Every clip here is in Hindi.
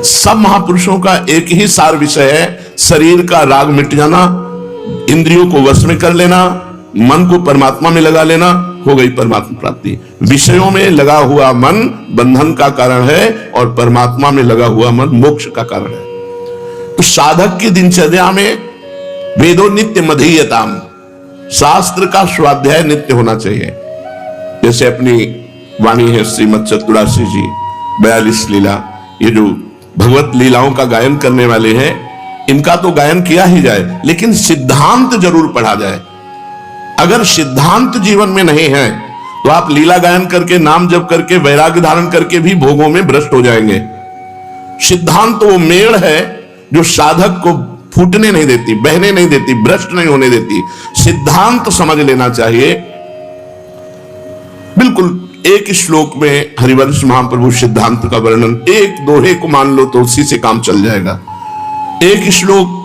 सब महापुरुषों का एक ही सार विषय है, शरीर का राग मिट जाना, इंद्रियों को वश में कर लेना, मन को परमात्मा में लगा लेना, हो गई परमात्मा प्राप्ति। विषयों में लगा हुआ मन बंधन का कारण है और परमात्मा में लगा हुआ मन मोक्ष का कारण है। तो साधक की दिनचर्या में वेदो नित्य मधीयताम, शास्त्र का स्वाध्याय नित्य होना चाहिए। जैसे अपनी वाणी है श्रीमद चतुरासी जी 42 लीला, ये जो भगवत लीलाओं का गायन करने वाले हैं, इनका तो गायन किया ही जाए, लेकिन सिद्धांत जरूर पढ़ा जाए। अगर सिद्धांत जीवन में नहीं है तो आप लीला गायन करके, नाम जप करके, वैराग्य धारण करके भी भोगों में भ्रष्ट हो जाएंगे। सिद्धांत वो मेड़ है जो साधक को फूटने नहीं देती, बहने नहीं देती, भ्रष्ट नहीं होने देती। सिद्धांत समझ लेना चाहिए। बिल्कुल एक श्लोक में हरिवंश महाप्रभु सिद्धांत का वर्णन, एक दोहे को मान लो तो उसी से काम चल जाएगा। एक श्लोक,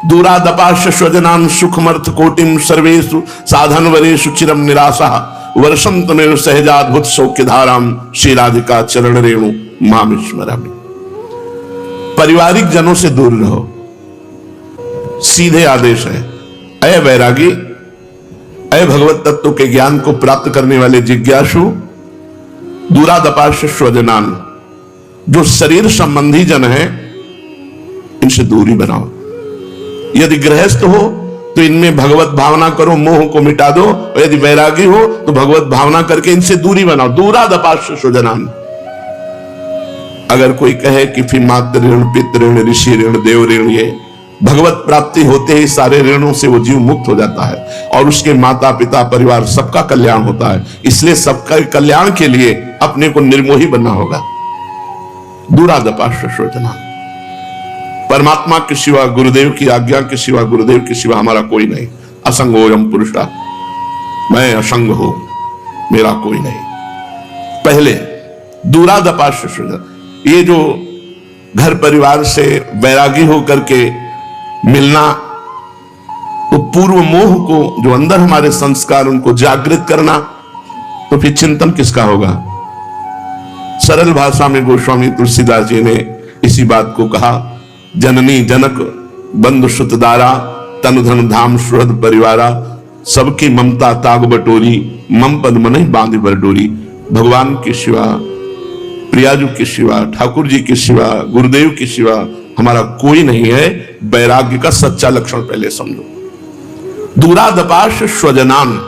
दूरादपाश स्वजनान सुखमर्थ कोटिम सर्वेषु साधन वरेषु चिरम निराशा वर्षम तमेव सहजाद्भुत सौख्य धाराम श्री राधिका चरण रेणु माम स्मरामि। पारिवारिक जनों से दूर रहो, सीधे आदेश है। अय वैरागी, अय भगवत तत्व के ज्ञान को प्राप्त करने वाले जिज्ञासु, दूरादपाश स्वजनान, जो शरीर संबंधी जन है इनसे दूरी बनाओ। यदि गृहस्थ हो तो इनमें भगवत भावना करो, मोह को मिटा दो, और यदि वैरागी हो तो भगवत भावना करके इनसे दूरी बनाओ। दूरादपाश स्वजनान। अगर कोई कहे कि फिर मातृ ऋण, पितृ ऋण, ऋषि ऋण, देव ऋण, ये भगवत प्राप्ति होते ही सारे ऋणों से वो जीव मुक्त हो जाता है और उसके माता पिता परिवार सबका कल्याण होता है। इसलिए सबका कल्याण के लिए अपने को निर्मोही बनना होगा। दूरादपाश स्वजनान। परमात्मा के सिवा, गुरुदेव की आज्ञा के सिवा, गुरुदेव के सिवा हमारा कोई नहीं। असंग हो यम पुरुषा, मैं असंग हूं, मेरा कोई नहीं। पहले दूरादपाश स्वजनान। ये जो घर परिवार से वैरागी होकर के मिलना, तो पूर्व मोह को, जो अंदर हमारे संस्कार, उनको जागृत करना, तो फिर चिंतन किसका होगा? सरल भाषा में गोस्वामी तुलसीदास जी ने इसी बात को कहा, जननी जनक बंधु सुतदारा तनु धन धाम सुहृद परिवारा सबकी ममता ताग बटोरी मम पद मन बांध बर डोरी। भगवान के सिवा, प्रियाजू के सिवा, ठाकुर जी के सिवा, गुरुदेव के सिवा हमारा कोई नहीं है। वैराग्य का सच्चा लक्षण पहले समझो। दूरादपाश स्वजनान,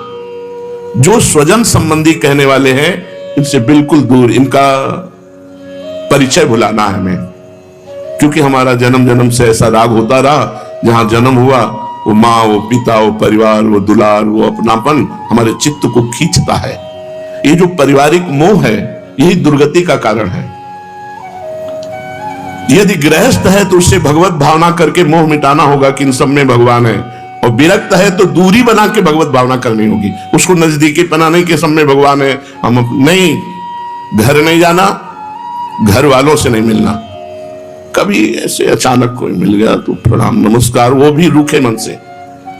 जो स्वजन संबंधी कहने वाले हैं इनसे बिल्कुल दूर, इनका परिचय भुलाना है हमें। क्योंकि हमारा जन्म जन्म से ऐसा राग होता रहा, जहां जन्म हुआ वो माँ, वो पिता, वो परिवार, वो दुलार, वो अपनापन हमारे चित्त को खींचता है। ये जो पारिवारिक मोह है यही दुर्गति का कारण है। यदि गृहस्थ है तो उससे भगवत भावना करके मोह मिटाना होगा कि इन सब में भगवान है, और विरक्त है तो दूरी बना के भगवत भावना करनी होगी। उसको नजदीकी पना नहीं कि सब में भगवान है, हम नहीं, घर नहीं जाना, घर वालों से नहीं मिलना। कभी ऐसे अचानक कोई मिल गया तो प्रणाम नमस्कार, वो भी रूखे मन से,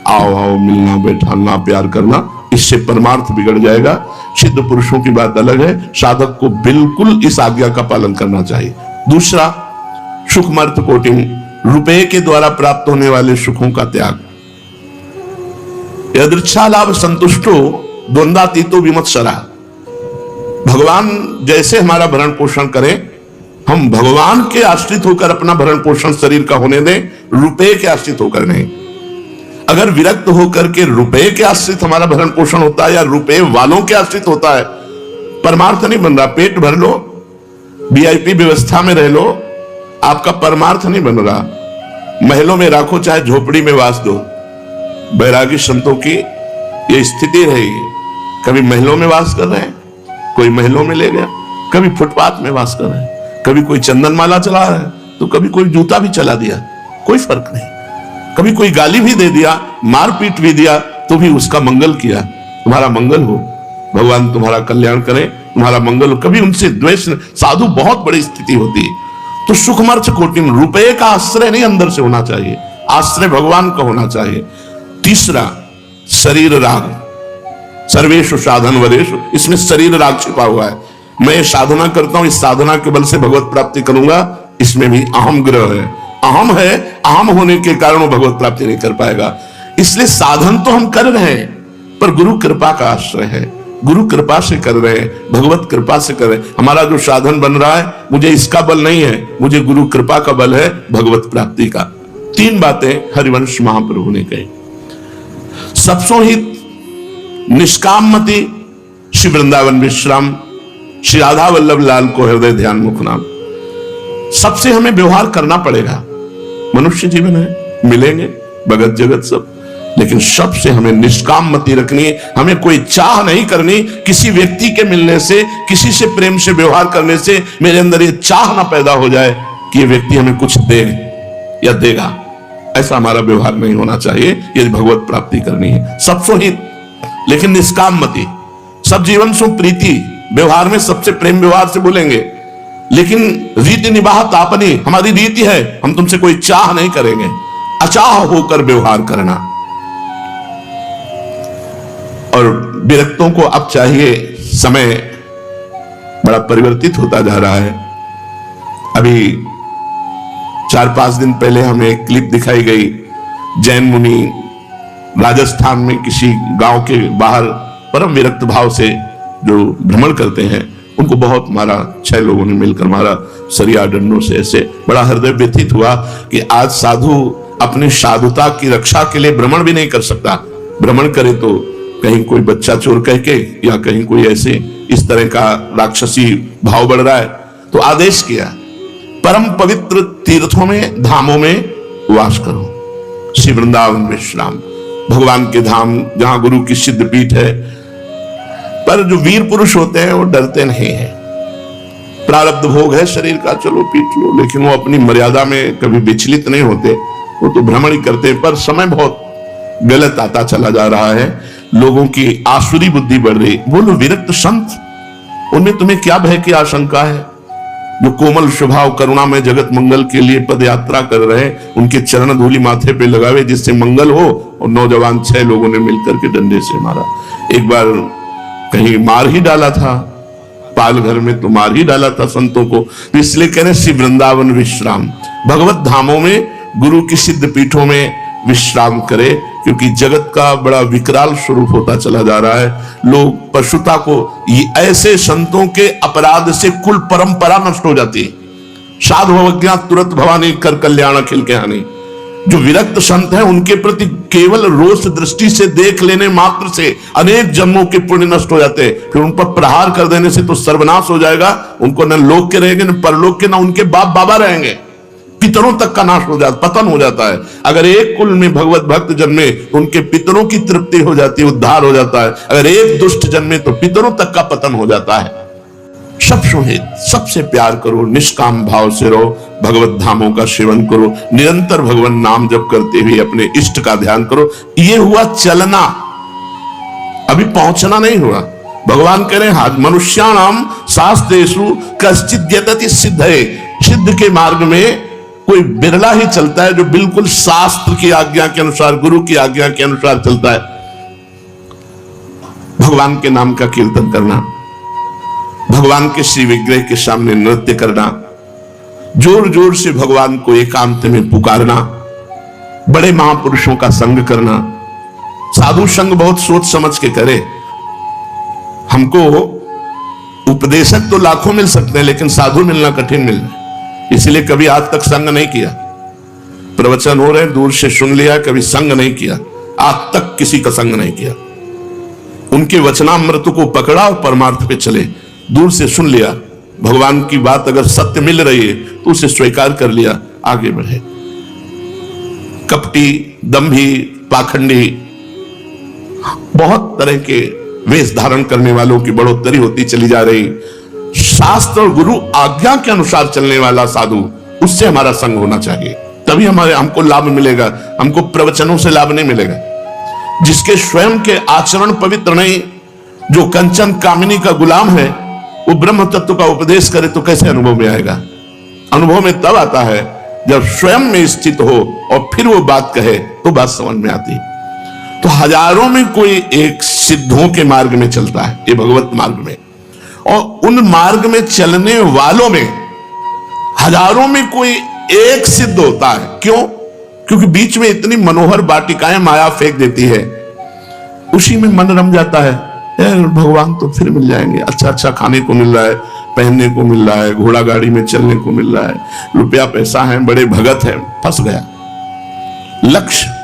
आओ आओ, मिलना, बैठाना, प्यार करना, इससे परमार्थ बिगड़ जाएगा। सिद्ध पुरुषों की बात अलग है। साधक को बिल्कुल इस आज्ञा का पालन करना चाहिए। दूसरा, सुखमर्थ कोटिम, रुपए के द्वारा प्राप्त होने वाले सुखों का त्याग। यदृच्छा लाभ संतुष्टो द्वंद्वातीतो विमत्सरा। भगवान जैसे हमारा भरण पोषण करें, हम भगवान के आश्रित होकर अपना भरण पोषण शरीर का होने दें, रुपए के आश्रित होकर नहीं। अगर विरक्त होकर के रुपए के आश्रित हमारा भरण पोषण होता है या रुपए वालों के आश्रित होता है, परमार्थ नहीं बन रहा। पेट भर लो, वीआईपी व्यवस्था में रह लो, आपका परमार्थ नहीं बन रहा। महलों में राखो, चाहे झोपड़ी में वास दो। बैरागी संतों की ये स्थिति रहेगी। कभी महलों में वास कर रहे हैं, कोई महलों में ले गया, कभी फुटपाथ में वास कर रहे हैं, कभी कोई चंदन माला चला रहा है तो कभी कोई जूता भी चला दिया, कोई फर्क नहीं। कभी कोई गाली भी दे दिया, मारपीट भी दिया, तो भी उसका मंगल किया। तुम्हारा मंगल हो, भगवान तुम्हारा कल्याण करे, तुम्हारा मंगल हो। कभी उनसे द्वेष, साधु बहुत बड़ी स्थिति होती है। तो सुखमर्थ कोटिम, रुपए का आश्रय नहीं अंदर से होना चाहिए, आश्रय भगवान का होना चाहिए। तीसरा, शरीर राग, सर्वेषु साधन वरेषु, इसमें शरीर राग छिपा हुआ है। मैं साधना करता हूं, इस साधना के बल से भगवत प्राप्ति करूंगा, इसमें भी अहम ग्रह है, अहम है, अहम होने के कारण वो भगवत प्राप्ति नहीं कर पाएगा। इसलिए साधन तो हम कर रहे हैं, पर गुरु कृपा का आश्रय है, गुरु कृपा से कर रहे हैं, भगवत कृपा से कर रहे हैं। हमारा जो साधन बन रहा है, मुझे इसका बल नहीं है, मुझे गुरु कृपा का बल है, भगवत प्राप्ति का। 3 बातें हरिवंश महाप्रभु ने कही। सबसो हित निष्कामति श्री वृंदावन विश्राम, श्री राधा वल्लभ लाल को हृदय ध्यान मुख नाम। सबसे हमें व्यवहार करना पड़ेगा, मनुष्य जीवन है, मिलेंगे भगत जगत सब, लेकिन सबसे हमें निष्काम मति रखनी है। हमें कोई चाह नहीं करनी किसी व्यक्ति के मिलने से, किसी से प्रेम से व्यवहार करने से मेरे अंदर ये चाह ना पैदा हो जाए कि ये व्यक्ति हमें कुछ दे या देगा। ऐसा हमारा व्यवहार नहीं होना चाहिए यदि भगवत प्राप्ति करनी है। सबसो हित लेकिन निष्काम मति, सब जीवन सो प्रीति, व्यवहार में सबसे प्रेम व्यवहार से बोलेंगे, लेकिन रीति निवाह तापनी, हमारी रीति है, हम तुमसे कोई चाह नहीं करेंगे, अचाह होकर व्यवहार करना। और विरक्तों को अब चाहिए, समय बड़ा परिवर्तित होता जा रहा है। अभी 4-5 दिन पहले हमें एक क्लिप दिखाई गई, जैन मुनि राजस्थान में किसी गांव के बाहर परम विरक्त भाव से जो भ्रमण करते हैं, उनको बहुत मारा, 6 लोगों ने मिलकर मारा सरिया डंडों से। ऐसे बड़ा हृदय व्यथित हुआ कि आज साधु अपनी साधुता की रक्षा के लिए भ्रमण भी नहीं कर सकता। भ्रमण करे तो कहीं कोई बच्चा चोर कह के, या कहीं कोई ऐसे इस तरह का राक्षसी भाव बढ़ रहा है, तो आदेश किया परम पवित्र तीर्थों में, धामों में वास करो। श्री वृंदावन विश्राम, भगवान के धाम जहां गुरु की सिद्ध पीठ है। पर जो वीर पुरुष होते हैं वो डरते नहीं है। प्रारब्ध भोग है शरीर का, चलो पीट लो, लेकिन वो अपनी मर्यादा में कभी विचलित नहीं होते, वो तो भ्रमण ही करते हैं। पर समय बहुत गलत आता चला जा रहा है, लोगों की आसुरी बुद्धि बढ़ रही। बोलो विरक्त संत, उनमें तुम्हें क्या भय की आशंका है? जो कोमल स्वभाव करुणा में जगत मंगल के लिए पद यात्रा कर रहे हैं, उनके चरण धूलि माथे पे लगावे जिससे मंगल हो। और नौजवान 6 लोगों ने मिलकर के डंडे से मारा। एक बार कहीं मार ही डाला था, पाल घर में तो मार ही डाला था संतों को। इसलिए कह रहे श्री वृंदावन विश्राम, भगवत धामों में, गुरु की सिद्ध पीठों में विश्राम करे, क्योंकि जगत का बड़ा विकराल स्वरूप होता चला जा रहा है। लोग पशुता को, ऐसे संतों के अपराध से कुल परंपरा नष्ट हो जाती है। साधु अवज्ञा तुरंत भवानी कर कल्याण अखिल के हानि। जो विरक्त संत हैं उनके प्रति केवल रोष दृष्टि से देख लेने मात्र से अनेक जन्मों के पुण्य नष्ट हो जाते हैं। फिर उन पर प्रहार कर देने से तो सर्वनाश हो जाएगा। उनको न लोक के रहेंगे, न परलोक के, न उनके बाप बाबा रहेंगे। पितरों तक का नाश हो जाता, पतन हो जाता है। अगर एक कुल में भगवत भक्त जन्मे तो उनके पितरों की तृप्ति हो जाती है, उद्धार हो जाता है। अगर एक दुष्ट जन्मे तो पितरों तक का पतन हो जाता है। सब सुहित, सबसे प्यार करो, निष्काम भाव से रहो, भगवत धामों का सेवन करो, निरंतर भगवान नाम जप करते हुए अपने इष्ट का ध्यान करो। ये हुआ चलना, अभी पहुंचना नहीं हुआ। भगवान कह रहे हैं मनुष्याणाम शास्त्रेषु कश्चित् यतति सिद्धये। सिद्ध के मार्ग में कोई बिरला ही चलता है जो बिल्कुल शास्त्र की आज्ञा के अनुसार, गुरु की आज्ञा के अनुसार चलता है। भगवान के नाम का कीर्तन करना, भगवान के श्री विग्रह के सामने नृत्य करना, जोर जोर से भगवान को एकांत में पुकारना, बड़े महापुरुषों का संग करना। साधु संग बहुत सोच समझ के करे। हमको उपदेशक तो लाखों मिल सकते हैं, लेकिन साधु मिलना कठिन मिल रहा है। इसलिए कभी आज तक संग नहीं किया। प्रवचन हो रहे दूर से सुन लिया, कभी संग नहीं किया, आज तक किसी का संग नहीं किया। उनके वचनामृत को पकड़ा और परमार्थ पे चले। दूर से सुन लिया, भगवान की बात अगर सत्य मिल रही है तो उसे स्वीकार कर लिया, आगे बढ़े। कपटी, दंभी, पाखंडी, बहुत तरह के वेश धारण करने वालों की बढ़ोतरी होती चली जा रही। शास्त्र और गुरु आज्ञा के अनुसार चलने वाला साधु, उससे हमारा संग होना चाहिए, तभी हमको लाभ मिलेगा। हमको प्रवचनों से लाभ नहीं मिलेगा। जिसके स्वयं के आचरण पवित्र नहीं, जो कंचन कामिनी का गुलाम है, वो ब्रह्म तत्व का उपदेश करे तो कैसे अनुभव में आएगा? अनुभव में तब आता है जब स्वयं में स्थित हो और फिर वो बात कहे तो बात समझ में आती। तो हजारों में कोई एक सिद्धों के मार्ग में चलता है, ये भगवत मार्ग में, और उन मार्ग में चलने वालों में हजारों में कोई एक सिद्ध होता है। क्यों? क्योंकि बीच में इतनी मनोहर वाटिकाएं माया फेंक देती है, उसी में मन रम जाता है। भगवान तो फिर मिल जाएंगे, अच्छा अच्छा खाने को मिल रहा है, पहनने को मिल रहा है, घोड़ा गाड़ी में चलने को मिल रहा है, रुपया पैसा है, बड़े भगत है, फंस गया। लक्ष्य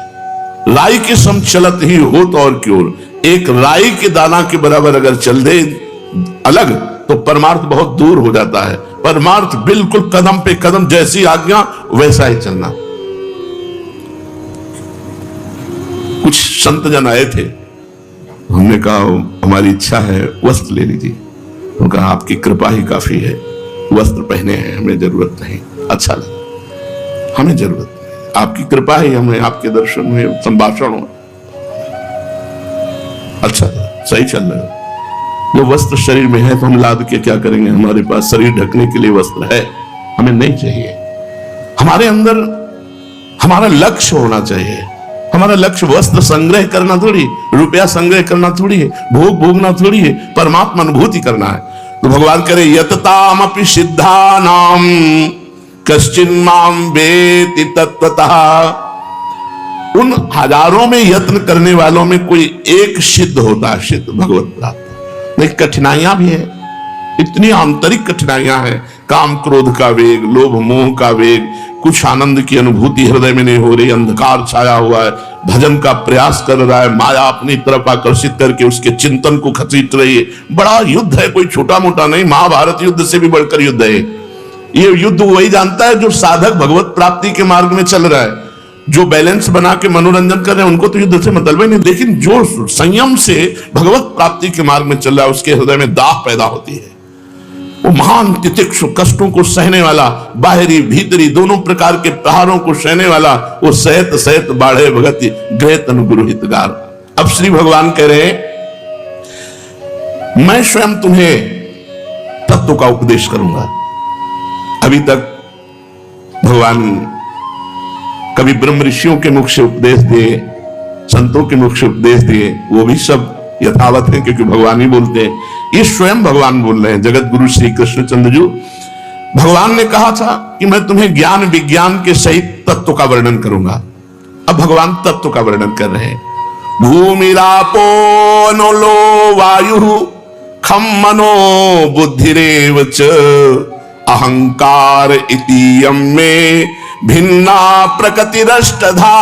राई के सम चलत ही हो तो और क्यों, एक राई के दाना के बराबर अगर चल दे अलग तो परमार्थ बहुत दूर हो जाता है। परमार्थ बिल्कुल कदम पे कदम, जैसी आज्ञा वैसा ही चलना। कुछ संत जन आए थे, हमने कहा हमारी इच्छा है वस्त्र ले लीजिए। उन्होंने कहा आपकी कृपा ही काफी है, वस्त्र पहने हैं, हमें जरूरत नहीं। अच्छा लगा, हमें जरूरत नहीं, आपकी कृपा ही हमें, आपके दर्शन हुए, संभाषण हुआ, अच्छा सही चल रहा है। जो वस्त्र शरीर में है तो हम लाद के क्या करेंगे, हमारे पास शरीर ढकने के लिए वस्त्र है, हमें नहीं चाहिए। हमारे अंदर हमारा लक्ष्य होना चाहिए। हमारा लक्ष्य वस्त्र संग्रह करना थोड़ी, रुपया संग्रह करना थोड़ी है, भोग भोगना थोड़ी है, परमात्मा अनुभूति करना है। तो भगवान करे यततामपि सिद्धानाम कश्चिन्माम वेति तत्वतः, उन हजारों में यत्न करने वालों में कोई एक सिद्ध होता है, सिद्ध भगवत प्राप्त। लेकिन कठिनाइयां भी है, इतनी आंतरिक कठिनाइयां हैं, काम क्रोध का वेग, लोभ मोह का वेग, कुछ आनंद की अनुभूति हृदय में नहीं हो रही, अंधकार छाया हुआ है, भजन का प्रयास कर रहा है, माया अपनी तरफ आकर्षित करके उसके चिंतन को खसीट रही है। बड़ा युद्ध है, कोई छोटा मोटा नहीं, महाभारत युद्ध से भी बढ़कर युद्ध है। ये युद्ध वही जानता है जो साधक भगवत प्राप्ति के मार्ग में चल रहा है। जो बैलेंस बना के मनोरंजन कर रहे हैं उनको तो युद्ध से मतलब ही नहीं, लेकिन जो संयम से भगवत प्राप्ति के मार्ग में चल रहा है उसके हृदय में दाह पैदा होती है। वो महान तितिक्षु, कष्टों को सहने वाला, बाहरी भीतरी दोनों प्रकार के प्रहारों को सहने वाला, वो सहत सहत बाढ़े भगति गए तनु गुरु हितगार। अब श्री भगवान कह रहे मैं स्वयं तुम्हें तत्व का उपदेश करूंगा। अभी तक भगवान कभी ब्रह्म ऋषियों के मुख से उपदेश दिए, संतों के मुख से उपदेश दिए, वो भी सब यथावत है क्योंकि भगवान ही बोलते हैं। ये स्वयं भगवान बोल रहे हैं, जगत गुरु श्री कृष्णचंद्र जी। भगवान ने कहा था कि मैं तुम्हें ज्ञान विज्ञान के सहित तत्व का वर्णन करूंगा। अब भगवान तत्व का वर्णन कर रहे हैं। भूमिरापो नलो वायु खम मनो बुद्धिरेव च अहंकार इतीयं में भिन्ना प्रकृतिरष्टधा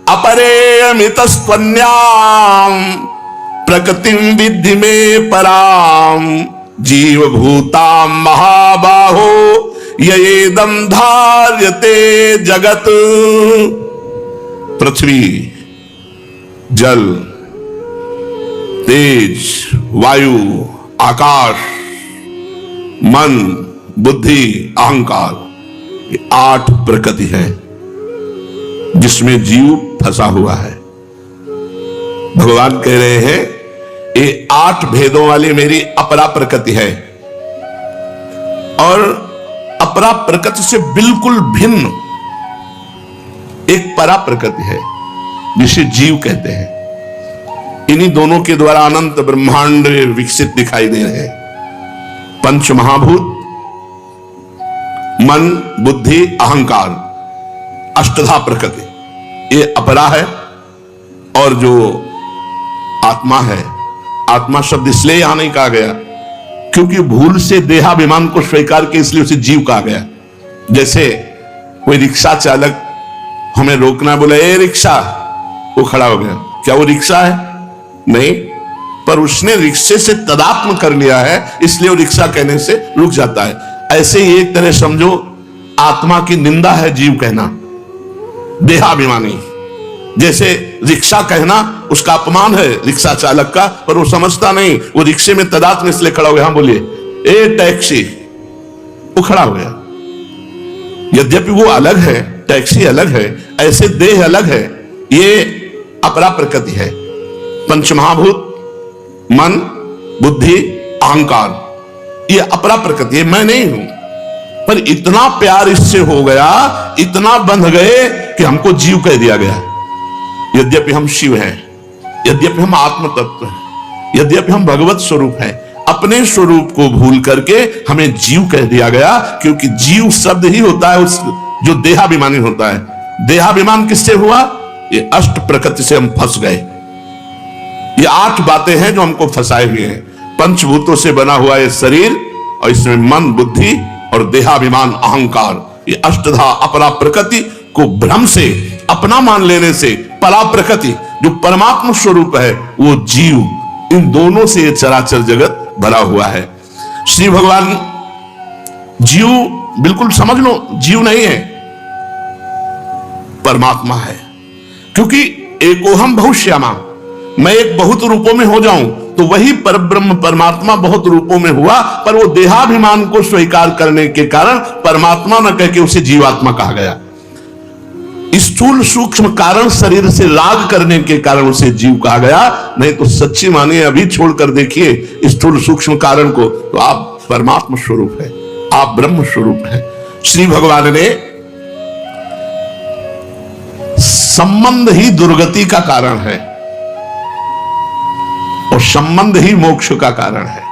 अपरे अमितस्त्वन्याम प्रकृतिम विद्धि में पराम जीव भूताम महाबाहो येदम धार्यते जगत। पृथ्वी, जल, तेज, वायु, आकाश, मन, बुद्धि, अहंकार, ये 8 प्रकृति है जिसमें जीव फंसा हुआ है। भगवान कह रहे हैं ये 8 भेदों वाली मेरी अपरा प्रकृति है, और अपरा प्रकृति से बिल्कुल भिन्न एक परा प्रकृति है जिसे जीव कहते हैं। इन्हीं दोनों के द्वारा अनंत ब्रह्मांड विकसित दिखाई दे रहे हैं। पंच महाभूत, मन, बुद्धि, अहंकार, अष्टधा प्रकृति, ये अपरा है। और जो आत्मा है, आत्मा शब्द इसलिए यहां नहीं कहा गया क्योंकि भूल से देहाभिमान को स्वीकार के इसलिए उसे जीव कहा गया। जैसे कोई रिक्शा चालक हमें रोकना, बोला ए रिक्शा, वो खड़ा हो गया, क्या वो रिक्शा है? नहीं, पर उसने रिक्शे से तदात्म कर लिया है इसलिए वो रिक्शा कहने से रुक जाता है। ऐसे ही एक तरह समझो आत्मा की निंदा है जीव कहना, देहाभिमानी। जैसे रिक्शा कहना उसका अपमान है रिक्शा चालक का, पर वो समझता नहीं, वो रिक्शे में तदात्म इसलिए खड़ा हो गया। हाँ बोलिए, ए टैक्सी, वो खड़ा हो गया। यद्यपि वो अलग है, टैक्सी अलग है, ऐसे देह अलग है, ये अपरा प्रकृति है। पंचमहाभूत, मन, बुद्धि, अहंकार, ये अपरा प्रकृति है, मैं नहीं हूं। पर इतना प्यार इससे हो गया, इतना बंध गए कि हमको जीव कह दिया गया। यद्यपि हम शिव हैं, यद्यपि हम आत्म तत्व हैं, यद्यपि हम भगवत स्वरूप हैं, अपने स्वरूप को भूल करके हमें जीव कह दिया गया, क्योंकि जीव शब्द ही होता है उस जो देहाभिमानी होता है। देहाभिमान किससे हुआ? ये अष्ट प्रकृति से हम फंस गए। ये 8 बातें हैं जो हमको फंसाए हुए हैं। पंचभूतों से बना हुआ ये शरीर, और इसमें मन, बुद्धि और देहाभिमान, अहंकार, ये अष्टधा अपरा प्रकृति को भ्रम से, अपना मान लेने से, परा प्रकृति जो परमात्मा स्वरूप है वो जीव, इन दोनों से ये चराचर जगत भरा हुआ है। श्री भगवान जीव बिल्कुल समझ लो, जीव नहीं है, परमात्मा है। क्योंकि एकोहम बहुश्यामा, मैं एक बहुत रूपों में हो जाऊं तो वही परब्रह्म परमात्मा बहुत रूपों में हुआ, पर वो देहाभिमान को स्वीकार करने के कारण परमात्मा न कह के उसे जीवात्मा कहा गया। स्थूल सूक्ष्म कारण शरीर से लाग करने के कारण उसे जीव कहा गया। नहीं तो सच्ची मानिए, अभी छोड़कर देखिए स्थूल सूक्ष्म कारण को, तो आप परमात्मा स्वरूप है, आप ब्रह्म स्वरूप है। श्री भगवान ने संबंध ही दुर्गति का कारण है और संबंध ही मोक्ष का कारण है।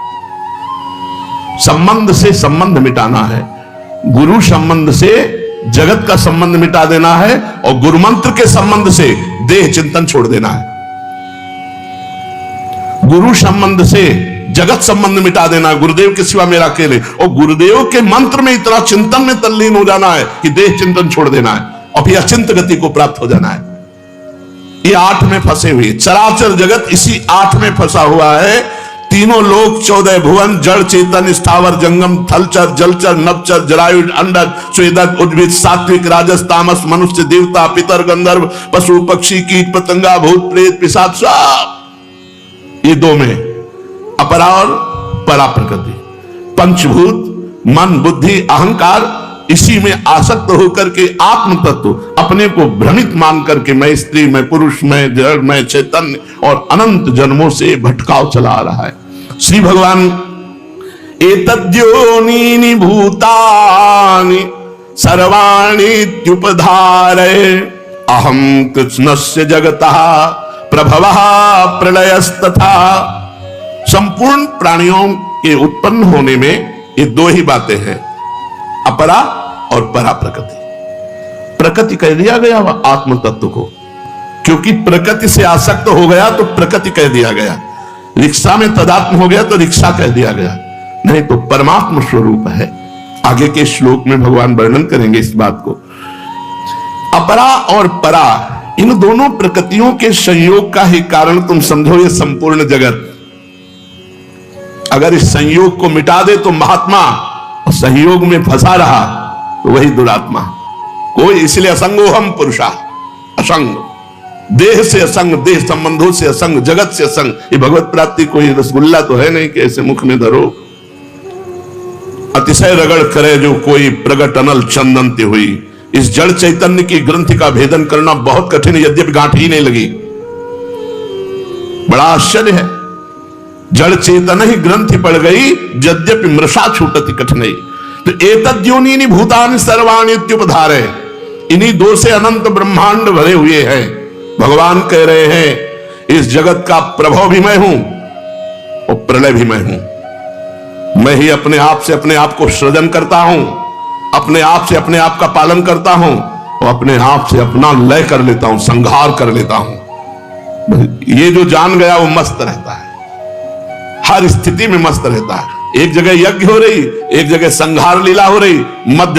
संबंध से संबंध मिटाना है, गुरु संबंध से जगत का संबंध मिटा देना है, और गुरु मंत्र के संबंध से देह चिंतन छोड़ देना है। गुरु संबंध से जगत संबंध मिटा देना है, गुरुदेव के सिवा मेरा अकेले, और गुरुदेव के मंत्र में इतना चिंतन में तल्लीन हो जाना है कि देह चिंतन छोड़ देना है और फिर अचिंत गति को प्राप्त हो जाना है। ये 8 में फंसे हुए, चराचर जगत इसी 8 में फंसा हुआ है। तीनों लोक, 14 भुवन, जड़ चेतन, स्थावर जंगम, थलचर, जलचर, नवचर, जरायुज, अंडज, स्वेदज, उद्भिद, सात्विक, राजस, तामस, मनुष्य, देवता, पितर, गंधर्व, पशु, पक्षी, कीट, पतंगा, भूत, प्रेत, पिशाच, सब ये 2 में, अपरा और परा प्रकृति, पंचभूत, मन, बुद्धि, अहंकार, इसी में आसक्त होकर के आत्म तत्व अपने को भ्रमित मान करके मैं स्त्री, मैं पुरुष, मैं जड़, मैं चैतन्य, और अनंत जन्मों से भटकाव चला आ रहा है। श्री भगवान एतद्योनीनि भूतानि सर्वाणीत्युपधारय अहम कृष्णस्य जगतः प्रभवः प्रलयस्तथा। संपूर्ण प्राणियों के उत्पन्न होने में ये 2 ही बातें हैं, अपरा और परा प्रकृति। प्रकृति कह दिया गया वह आत्म तत्व को, क्योंकि प्रकृति से आसक्त हो गया तो प्रकृति कह दिया गया, रिक्शा में तदात्म हो गया तो रिक्शा कह दिया गया, नहीं तो परमात्मा स्वरूप है। आगे के श्लोक में भगवान वर्णन करेंगे इस बात को। अपरा और परा, इन दोनों प्रकृतियों के संयोग का ही कारण तुम समझो ये संपूर्ण जगत। अगर इस संयोग को मिटा दे तो महात्मा, और संयोग में फंसा रहा तो वही दुरात्मा। कोई इसलिए असंगो हम पुरुषा, असंग, देह से असंग, देह संबंधों से असंग, जगत से असंग। ये भगवत प्राप्ति कोई रसगुल्ला तो है नहीं कि ऐसे मुख में धरो। अतिशय रगड़ करे जो कोई प्रगट अनल चंदनती हुई। इस जड़ चैतन्य की ग्रंथि का भेदन करना बहुत कठिन, यद्यपि गांठ ही नहीं लगी। बड़ा आश्चर्य है, जड़ चेतन ही ग्रंथि पड़ गई, यद्यपि मृषा छूटति कठिनाई। तो एतद्योनीनि भूतानि सर्वाणीत्युपधारय, इन्हीं 2 से अनंत ब्रह्मांड भरे हुए हैं। भगवान कह रहे हैं इस जगत का प्रभव भी मैं हूं और प्रलय भी मैं हूं। मैं ही अपने आप से अपने आप को सृजन करता हूं, अपने आप से अपने आप का पालन करता हूं, और अपने आप से अपना लय कर लेता हूं, संहार कर लेता हूं। ये जो जान गया वो मस्त रहता है, हर स्थिति में मस्त रहता है। एक जगह यज्ञ हो रही, एक जगह संहार लीला हो रही, मध्य